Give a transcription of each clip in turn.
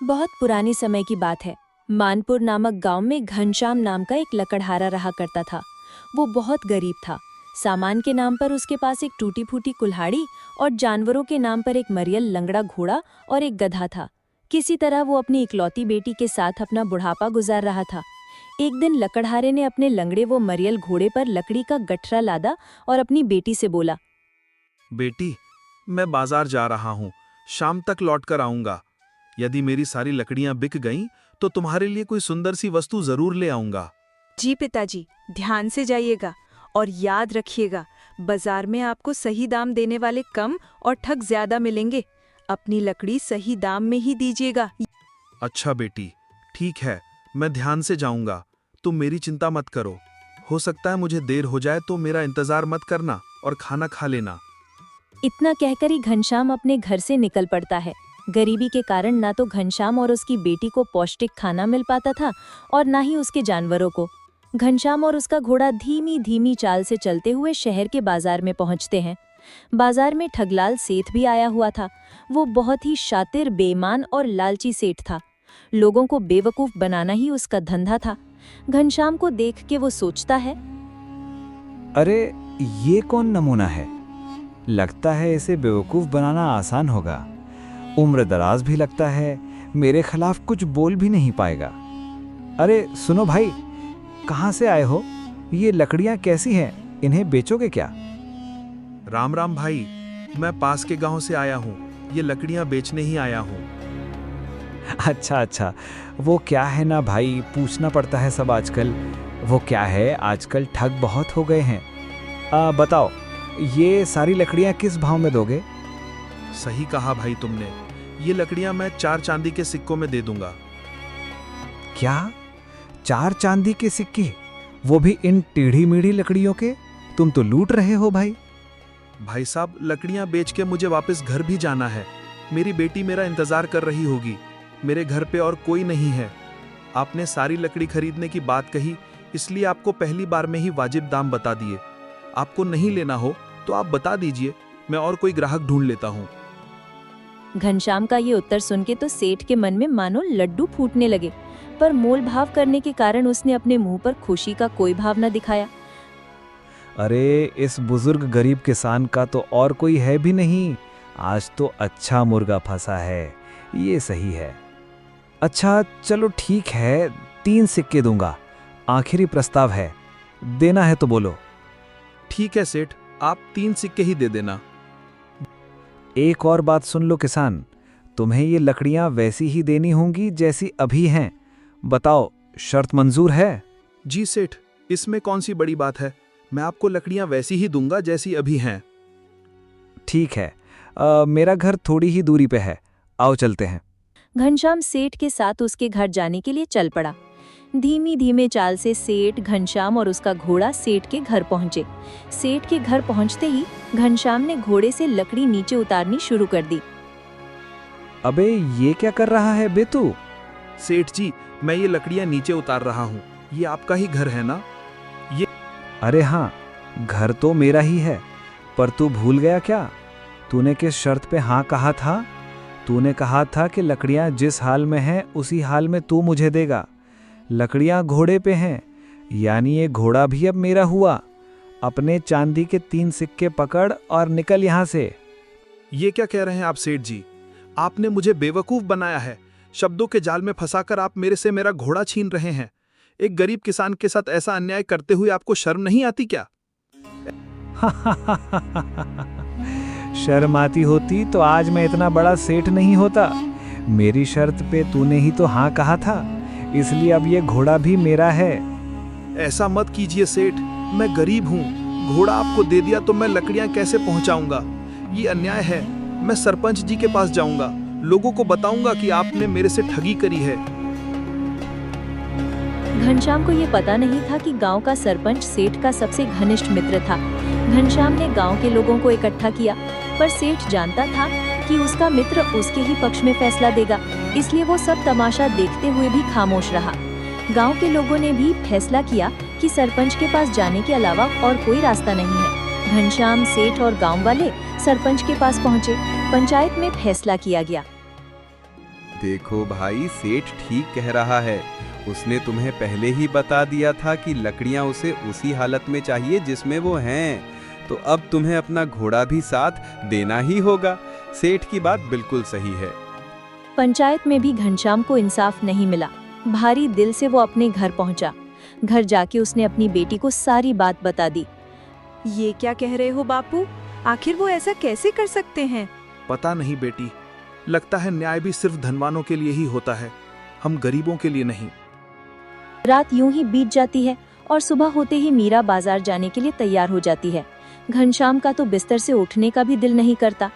बहुत पुराने समय की बात है। मानपुर नामक गांव में घनश्याम नाम का एक लकड़हारा रहा करता था। वो बहुत गरीब था। सामान के नाम पर उसके पास एक टूटी फूटी कुल्हाड़ी और जानवरों के नाम पर एक मरियल लंगड़ा घोड़ा और एक गधा था। किसी तरह वो अपनी इकलौती बेटी के साथ अपना बुढ़ापा गुजार रहा था। एक दिन लकड़हारे ने अपने लंगड़े वो मरियल घोड़े पर लकड़ी का गठरा लादा और अपनी बेटी से बोला, बेटी, मैं बाजार जा रहा हूँ, शाम तक लौट कर आऊंगा। यदि मेरी सारी लकड़ियां बिक गईं, तो तुम्हारे लिए कोई सुंदर सी वस्तु जरूर ले आऊंगा। जी पिताजी, ध्यान से जाइएगा और याद रखिएगा, बाजार में आपको सही दाम देने वाले कम और ठग ज्यादा मिलेंगे। अपनी लकड़ी सही दाम में ही दीजिएगा। अच्छा बेटी, ठीक है, मैं ध्यान से जाऊंगा। तुम मेरी चिंता मत करो। हो सकता है मुझे देर हो जाए तो मेरा इंतजार मत करना और खाना खा लेना। इतना कहकर ही घनश्याम अपने घर से निकल पड़ता है। गरीबी के कारण ना तो घनश्याम और उसकी बेटी को पौष्टिक खाना मिल पाता था और ना ही उसके जानवरों को। घनश्याम और उसका घोड़ा धीमी धीमी चाल से चलते हुए शहर के बाजार में पहुंचते हैं। बाजार में ठगलाल सेठ भी आया हुआ था। वो बहुत ही शातिर, बेईमान और लालची सेठ था। लोगों को बेवकूफ बनाना ही उसका धंधा था। घनश्याम को देख के वो सोचता है, अरे ये कौन नमूना है? लगता है इसे बेवकूफ बनाना आसान होगा। उम्र दराज भी लगता है, मेरे खिलाफ कुछ बोल भी नहीं पाएगा। अरे सुनो भाई, कहाँ से आए हो? ये लकड़ियाँ कैसी हैं? इन्हें बेचोगे क्या? राम राम भाई, मैं पास के गांव से आया हूँ। ये लकड़ियां बेचने ही आया हूँ। अच्छा, वो क्या है ना भाई, पूछना पड़ता है सब आजकल। वो क्या है, आजकल ठग बहुत हो गए हैं। बताओ, ये सारी लकड़ियाँ किस भाव में दोगे? सही कहा भाई तुमने। ये लकड़ियां मैं 4 चांदी के सिक्कों में दे दूंगा। क्या 4 चांदी के सिक्के? वो भी इन टेढ़ी मेढ़ी लकड़ियों के? तुम तो लूट रहे हो भाई। भाई साहब, लकड़ियां बेच के मुझे वापस घर भी जाना है। मेरी बेटी मेरा इंतजार कर रही होगी। मेरे घर पे और कोई नहीं है। आपने सारी लकड़ी खरीदने की बात कही, इसलिए आपको पहली बार में ही वाजिब दाम बता दिए। आपको नहीं लेना हो तो आप बता दीजिए, मैं और कोई ग्राहक ढूंढ लेता हूँ। घनश्याम का ये उत्तर सुन के तो सेठ के मन में मानो लड्डू फूटने लगे, पर मोल भाव करने के कारण उसने अपने मुंह पर खुशी का कोई भाव न दिखाया। अरे इस बुजुर्ग गरीब किसान का तो और कोई है भी नहीं। आज तो अच्छा मुर्गा फंसा है, ये सही है। अच्छा चलो ठीक है, 3 सिक्के दूंगा। आखिरी प्रस्ताव है, देना है तो बोलो। ठीक है सेठ, आप 3 सिक्के ही दे देना। एक और बात सुन लो किसान, तुम्हें ये लकड़ियां वैसी ही देनी होंगी जैसी अभी हैं। बताओ, शर्त मंजूर है? जी सेठ, इसमें कौन सी बड़ी बात है। मैं आपको लकड़ियां वैसी ही दूंगा जैसी अभी हैं। ठीक है, मेरा घर थोड़ी ही दूरी पे है, आओ चलते हैं। घनश्याम सेठ के साथ उसके घर जाने के लिए चल पड़ा। धीमी धीमे चाल से सेठ, घनश्याम और उसका घोड़ा सेठ के घर पहुंचे। सेठ के घर पहुंचते ही घनश्याम ने घोड़े से लकड़ी नीचे उतारनी शुरू कर दी। अबे ये क्या कर रहा है बे तू? सेठ जी, मैं ये लकड़ियां नीचे उतार रहा हूँ। ये आपका ही घर है ना? अरे हाँ, घर तो मेरा ही है, पर तू भूल गया क्या? तूने किस शर्त पे हाँ कहा था? तूने कहा था कि लकड़ियां जिस हाल में हैं उसी हाल में तू मुझे देगा। लकड़ियां घोड़े पे हैं, यानी ये घोड़ा भी अब मेरा हुआ। अपने चांदी के 3 सिक्के पकड़ और निकल यहां से। ये क्या कह रहे हैं आप सेठ जी? आपने मुझे बेवकूफ बनाया है। शब्दों के जाल में फंसाकर आप मेरे से मेरा घोड़ा छीन रहे हैं। एक गरीब किसान के साथ ऐसा अन्याय करते हुए आपको शर्म नहीं आती क्या? शर्म आती होती तो आज मैं इतना बड़ा सेठ नहीं होता। मेरी शर्त पे तूने ही तो हाँ कहा था, इसलिए अब ये घोड़ा भी मेरा है। ऐसा मत कीजिए सेठ, मैं गरीब हूँ। घोड़ा आपको दे दिया तो मैं लकड़ियां कैसे पहुंचाऊंगा? ये अन्याय है। मैं सरपंच जी के पास जाऊंगा, लोगों को बताऊंगा कि आपने मेरे से ठगी करी है। घनश्याम को ये पता नहीं था कि गांव का सरपंच सेठ का सबसे घनिष्ठ मित्र था। घनश्याम ने गांव के लोगों को इकट्ठा किया, पर सेठ जानता था कि उसका मित्र उसके ही पक्ष में फैसला देगा, इसलिए वो सब तमाशा देखते हुए भी खामोश रहा। गांव के लोगों ने भी फैसला किया कि सरपंच के पास जाने के अलावा और कोई रास्ता नहीं है। घनश्याम, सेठ और गांव वाले सरपंच के पास पहुंचे। पंचायत में फैसला किया गया। देखो भाई, सेठ ठीक कह रहा है। उसने तुम्हें पहले ही बता दिया था कि लकड़ियां उसे उसी हालत में चाहिए जिसमें वो हैं। तो अब तुम्हें अपना घोड़ा भी साथ देना ही होगा। सेठ की बात बिल्कुल सही है। पंचायत में भी घनश्याम को इंसाफ नहीं मिला। भारी दिल से वो अपने घर पहुंचा। घर जाके उसने अपनी बेटी को सारी बात बता दी। ये क्या कह रहे हो बापू? आखिर वो ऐसा कैसे कर सकते हैं? पता नहीं बेटी, लगता है न्याय भी सिर्फ धनवानों के लिए ही होता है, हम गरीबों के लिए नहीं। रात यूं ही बीत जाती है और सुबह होते ही मीरा बाजार जाने के लिए तैयार हो जाती है। घनश्याम का तो बिस्तर से उठने का भी दिल नहीं करता।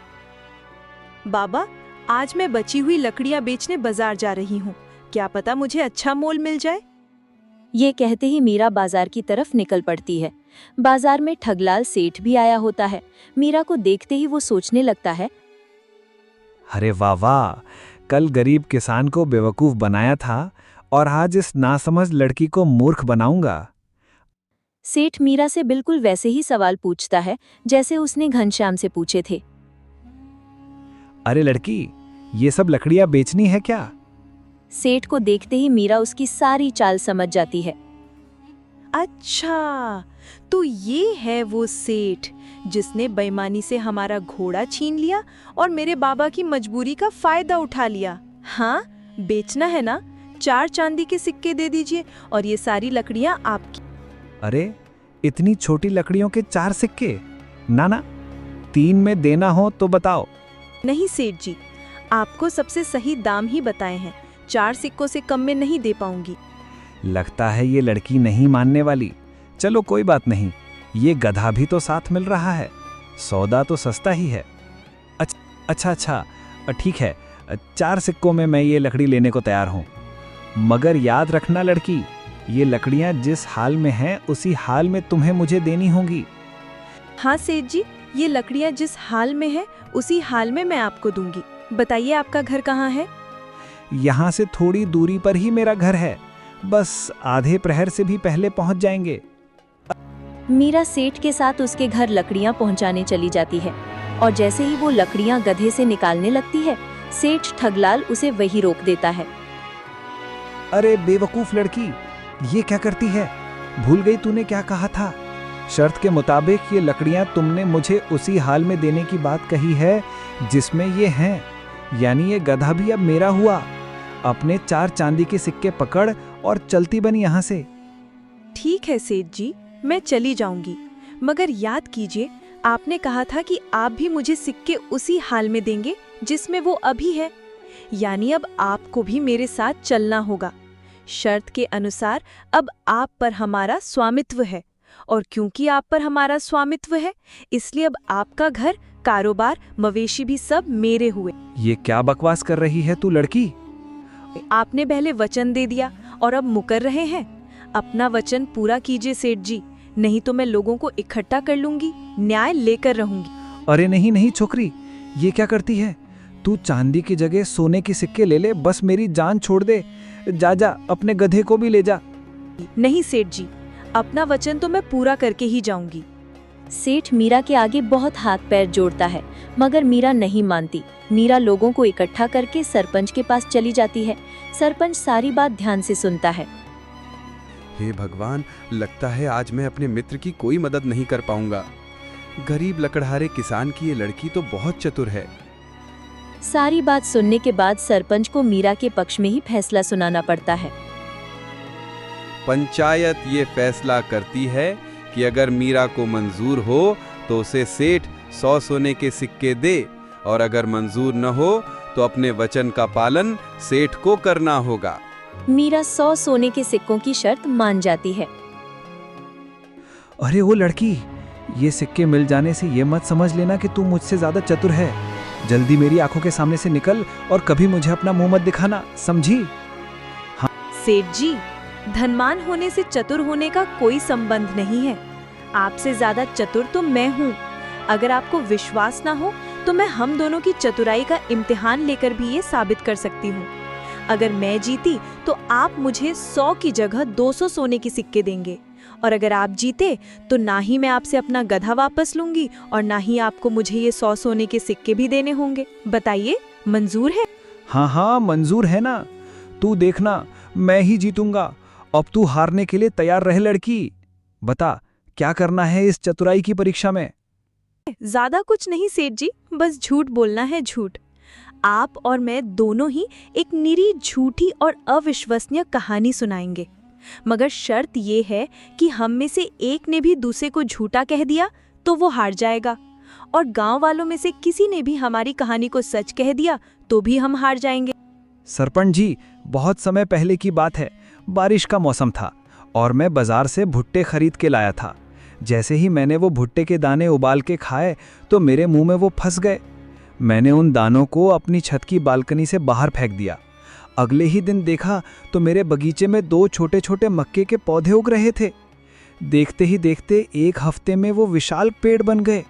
बाबा, आज मैं बची हुई लकड़ियां बेचने बाजार जा रही हूँ। क्या पता मुझे अच्छा मोल मिल जाए। ये कहते ही मीरा बाजार की तरफ निकल पड़ती है। बाजार में ठगलाल सेठ भी आया होता है। मीरा को देखते ही वो सोचने लगता है, अरे वाह वाह, कल गरीब किसान को बेवकूफ बनाया था और आज इस नासमझ लड़की को मूर्ख बनाऊंगा। सेठ मीरा से बिल्कुल वैसे ही सवाल पूछता है जैसे उसने घनश्याम से पूछे थे। अरे लड़की, ये सब लकड़ियां बेचनी है क्या? सेठ को देखते ही मीरा उसकी सारी चाल समझ जाती है। अच्छा, तो ये है वो सेठ जिसने बेईमानी से हमारा घोड़ा छीन लिया और मेरे बाबा की मजबूरी का फायदा उठा लिया। हाँ, बेचना है ना? 4 चांदी के सिक्के दे दीजिए और ये सारी लकड़ियां आपकी। अरे, इतनी छोटी लकड़ियों के 4 सिक्के? ना ना, 3 में देना हो तो बताओ। नहीं सेठ जी, आपको सबसे सही दाम ही बताए हैं। 4 सिक्कों से कम में नहीं दे पाऊंगी। लगता है ये लड़की नहीं मानने वाली। चलो कोई बात नहीं, ये गधा भी तो साथ मिल रहा है, सौदा तो सस्ता ही है। अच्छा, ठीक है, 4 सिक्कों में मैं ये लकड़ी लेने को तैयार हूँ। मगर याद रखना लड़की, ये लकड़ियाँ जिस हाल में हैं उसी हाल में तुम्हें मुझे देनी होंगी। हाँ सेठ जी, ये लकड़ियाँ जिस हाल में है उसी हाल में मैं आपको दूंगी। बताइए आपका घर कहाँ है? यहाँ से थोड़ी दूरी पर ही मेरा घर है, बस आधे प्रहर से भी पहले पहुँच जाएंगे। मीरा सेठ के साथ उसके घर लकड़ियां पहुंचाने चली जाती है और जैसे ही वो लकड़ियां गधे से निकालने लगती है, सेठ ठगलाल उसे वही रोक देता है। अरे बेवकूफ लड़की, ये क्या करती है? भूल गई तूने क्या कहा था? शर्त के मुताबिक ये लकड़ियां तुमने मुझे उसी हाल में देने की बात कही है जिसमें ये हैं, यानी ये गधा भी अब मेरा हुआ। अपने 4 चांदी के सिक्के पकड़ और चलती बनी यहाँ से। ठीक है सेठ जी, मैं चली जाऊंगी, मगर याद कीजिए आपने कहा था कि आप भी मुझे सिक्के उसी हाल में देंगे जिसमें वो अभी है, यानी अब आपको भी मेरे साथ चलना होगा। शर्त के अनुसार अब आप पर हमारा स्वामित्व है और क्योंकि आप पर हमारा स्वामित्व है इसलिए अब आपका घर, कारोबार, मवेशी भी सब मेरे हुए। ये क्या बकवास कर रही है तू लड़की? आपने पहले वचन दे दिया और अब मुकर रहे हैं। अपना वचन पूरा कीजिए सेठ जी, नहीं तो मैं लोगों को इकट्ठा कर लूंगी, न्याय लेकर रहूंगी। अरे नहीं नहीं छोकरी, ये क्या करती है? तू चांदी की जगह सोने के सिक्के ले ले, बस मेरी जान छोड़ दे। जा अपने गधे को भी ले जा। नहीं सेठ जी, अपना वचन तो मैं पूरा करके ही जाऊंगी। सेठ मीरा के आगे बहुत हाथ पैर जोड़ता है, मगर मीरा नहीं मानती। मीरा लोगों को इकट्ठा करके सरपंच के पास चली जाती है। सरपंच सारी बात ध्यान से सुनता है। हे भगवान, लगता है आज मैं अपने मित्र की कोई मदद नहीं कर पाऊंगा। गरीब लकड़हारे किसान की ये लड़की तो बहुत चतुर है। सारी बात सुनने के बाद सरपंच को मीरा के पक्ष में ही फैसला सुनाना पड़ता है। पंचायत ये फैसला करती है कि अगर मीरा को मंजूर हो तो उसे सेठ 100 सोने के सिक्के दे और अगर मंजूर न हो तो अपने वचन का पालन सेठ को करना होगा। मीरा 100 सोने के सिक्कों की शर्त मान जाती है। अरे वो लड़की, ये सिक्के मिल जाने से ये मत समझ लेना कि तू मुझसे ज्यादा चतुर है। जल्दी मेरी आंखों के सामने से निकल और कभी मुझे अपना मुंह मत दिखाना, समझी? सेठ जी, धनवान होने से चतुर होने का कोई संबंध नहीं है। आपसे ज्यादा चतुर तो मैं हूँ। अगर आपको विश्वास ना हो तो मैं हम दोनों की चतुराई का इम्तिहान लेकर भी ये साबित कर सकती हूँ। अगर मैं जीती तो आप मुझे 100 की जगह 200 सोने के सिक्के देंगे और अगर आप जीते तो ना ही मैं आपसे अपना गधा वापस लूंगी और ना ही आपको मुझे ये 100 सोने के सिक्के भी देने होंगे। बताइए, मंजूर है? हाँ हाँ मंजूर है ना। तू देखना, मैं ही जीतूंगा। अब तू हारने के लिए तैयार रह लड़की। बता, क्या करना है इस चतुराई की परीक्षा में? ज्यादा कुछ नहीं सेठ जी, बस झूठ बोलना है, झूठ। आप और मैं दोनों ही एक निरी झूठी और अविश्वसनीय कहानी सुनाएंगे, मगर शर्त ये है कि हम में से एक ने भी दूसरे को झूठा कह दिया तो वो हार जाएगा, और गांव वालों में से किसी ने भी हमारी कहानी को सच कह दिया तो भी हम हार जाएंगे। सरपंच जी, बहुत समय पहले की बात है। बारिश का मौसम था और मैं बाजार से भुट्टे खरीद के लाया था। जैसे ही मैंने वो भुट्टे के दाने उबाल के खाए तो मेरे मुंह में वो फंस गए। मैंने उन दानों को अपनी छत की बालकनी से बाहर फेंक दिया। अगले ही दिन देखा तो मेरे बगीचे में 2 छोटे छोटे मक्के के पौधे उग रहे थे। देखते ही देखते 1 हफ्ते में वो विशाल पेड़ बन गए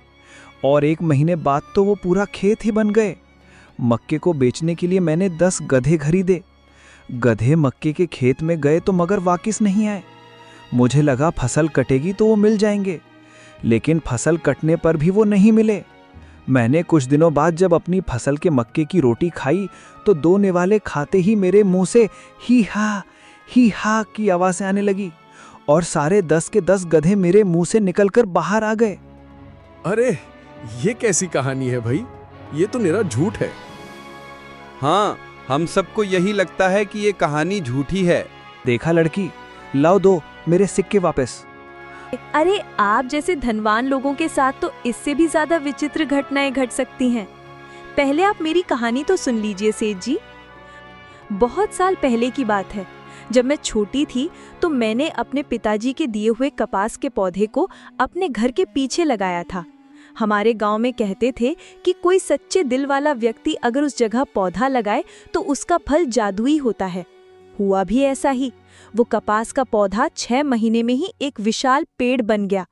और 1 महीने बाद तो वो पूरा खेत ही बन गए। मक्के को बेचने के लिए मैंने 10 गधे खरीदे। गधे मक्के के खेत में गए तो मगर वापस नहीं आए। मुझे लगा फसल कटेगी तो वो मिल जाएंगे, लेकिन फसल कटने पर भी वो नहीं मिले। मैंने कुछ दिनों बाद जब अपनी फसल के मक्के की रोटी खाई तो 2 निवाले खाते ही मेरे मुंह से ही हा की आवाज़ें आने लगी और सारे 10 के 10 गधे मेरे मुंह से निकलकर बाहर आ गए। अरे ये कैसी कहानी है भाई, ये तो निरा झूठ है। हाँ, हम सबको यही लगता है कि ये कहानी झूठी है। देखा लड़की, लाओ दो मेरे सिक्के वापस। अरे आप जैसे धनवान लोगों के साथ तो इससे भी ज्यादा विचित्र घटनाएं घट सकती हैं। पहले आप मेरी कहानी तो सुन लीजिए सेठ जी। बहुत साल पहले की बात है, जब मैं छोटी थी तो मैंने अपने पिताजी के दिए हुए कपास के पौधे को अपने घर के पीछे लगाया था। हमारे गांव में कहते थे कि कोई सच्चे दिल वाला व्यक्ति अगर उस जगह पौधा लगाए तो उसका फल जादुई होता है। हुआ भी ऐसा ही। वो कपास का पौधा 6 महीने में ही एक विशाल पेड़ बन गया।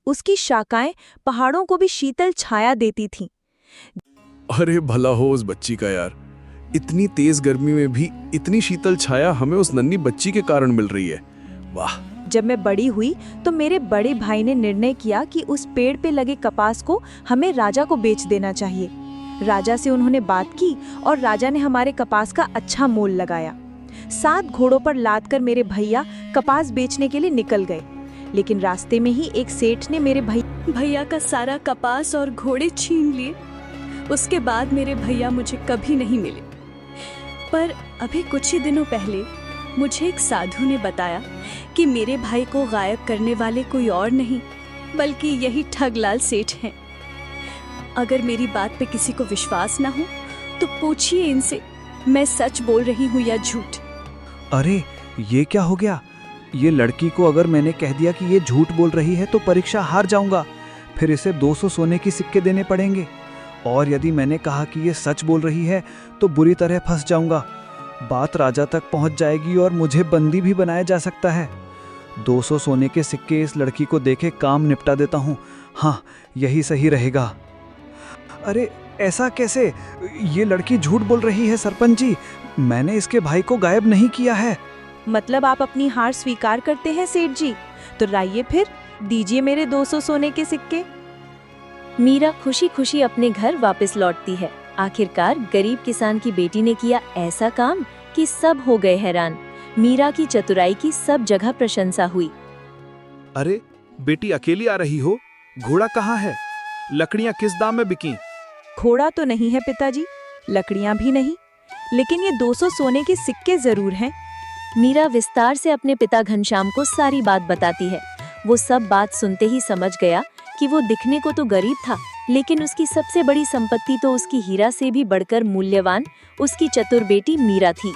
उसकी शाखाएं पहाड़ों को भी शीतल छाया देती थीं। अरे भला हो उस बच्ची का यार, इतनी तेज गर्मी में भी इतनी शीतल छाया हमें उस नन्ही बच्ची के कारण मिल रही है। वाह। जब मैं बड़ी हुई तो मेरे बड़े भाई ने निर्णय किया कि उस पेड़ पे लगे कपास को हमें राजा को बेच देना चाहिए। राजा से उन्होंने बात की और राजा ने हमारे कपास का अच्छा मोल लगाया। 7 घोड़ों पर लादकर मेरे भैया कपास बेचने के लिए निकल गए, लेकिन रास्ते में ही एक सेठ ने मेरे भैया का सारा कपास और घोड़े छीन लिए। उसके बाद मेरे भैया मुझे कभी नहीं मिले। पर अभी कुछ ही दिनों पहले मुझे एक साधु ने बताया कि मेरे भाई को गायब करने वाले कोई और नहीं बल्कि यही ठगलाल सेठ हैं। अगर मेरी बात पे किसी को विश्वास ना हो तो पूछिए इनसे, मैं सच बोल रही हूँ या झूठ। अरे ये क्या हो गया? ये लड़की को अगर मैंने कह दिया कि ये झूठ बोल रही है तो परीक्षा हार जाऊंगा, फिर इसे 200 सोने की सिक्के देने पड़ेंगे। और यदि मैंने कहा कि ये सच बोल रही है तो बुरी तरह फंस जाऊंगा। बात राजा तक पहुंच जाएगी और मुझे बंदी भी बनाया जा सकता है। 200 सोने के सिक्के इस लड़की को देके काम निपटा देता हूँ। हाँ, यही सही रहेगा। अरे ऐसा कैसे? ये लड़की झूठ बोल रही है सरपंच जी। मैंने इसके भाई को गायब नहीं किया है। मतलब आप अपनी हार स्वीकार करते हैं सेठ जी? तो लाइए फिर, दीजिए मेरे 200 सोने के सिक्के। मीरा खुशी खुशी अपने घर वापस लौटती है। आखिरकार गरीब किसान की बेटी ने किया ऐसा काम कि सब हो गए हैरान। मीरा की चतुराई की सब जगह प्रशंसा हुई। अरे बेटी अकेली आ रही हो? घोड़ा कहाँ है? लकड़ियाँ किस दाम में बिकी? घोड़ा तो नहीं है पिताजी, लकड़ियां भी नहीं, लेकिन ये 200 सोने के सिक्के जरूर हैं। मीरा विस्तार से अपने पिता घनश्याम को सारी बात बताती है। वो सब बात सुनते ही समझ गया कि वो दिखने को तो गरीब था, लेकिन उसकी सबसे बड़ी संपत्ति तो उसकी हीरा से भी बढ़कर मूल्यवान उसकी चतुर बेटी मीरा थी।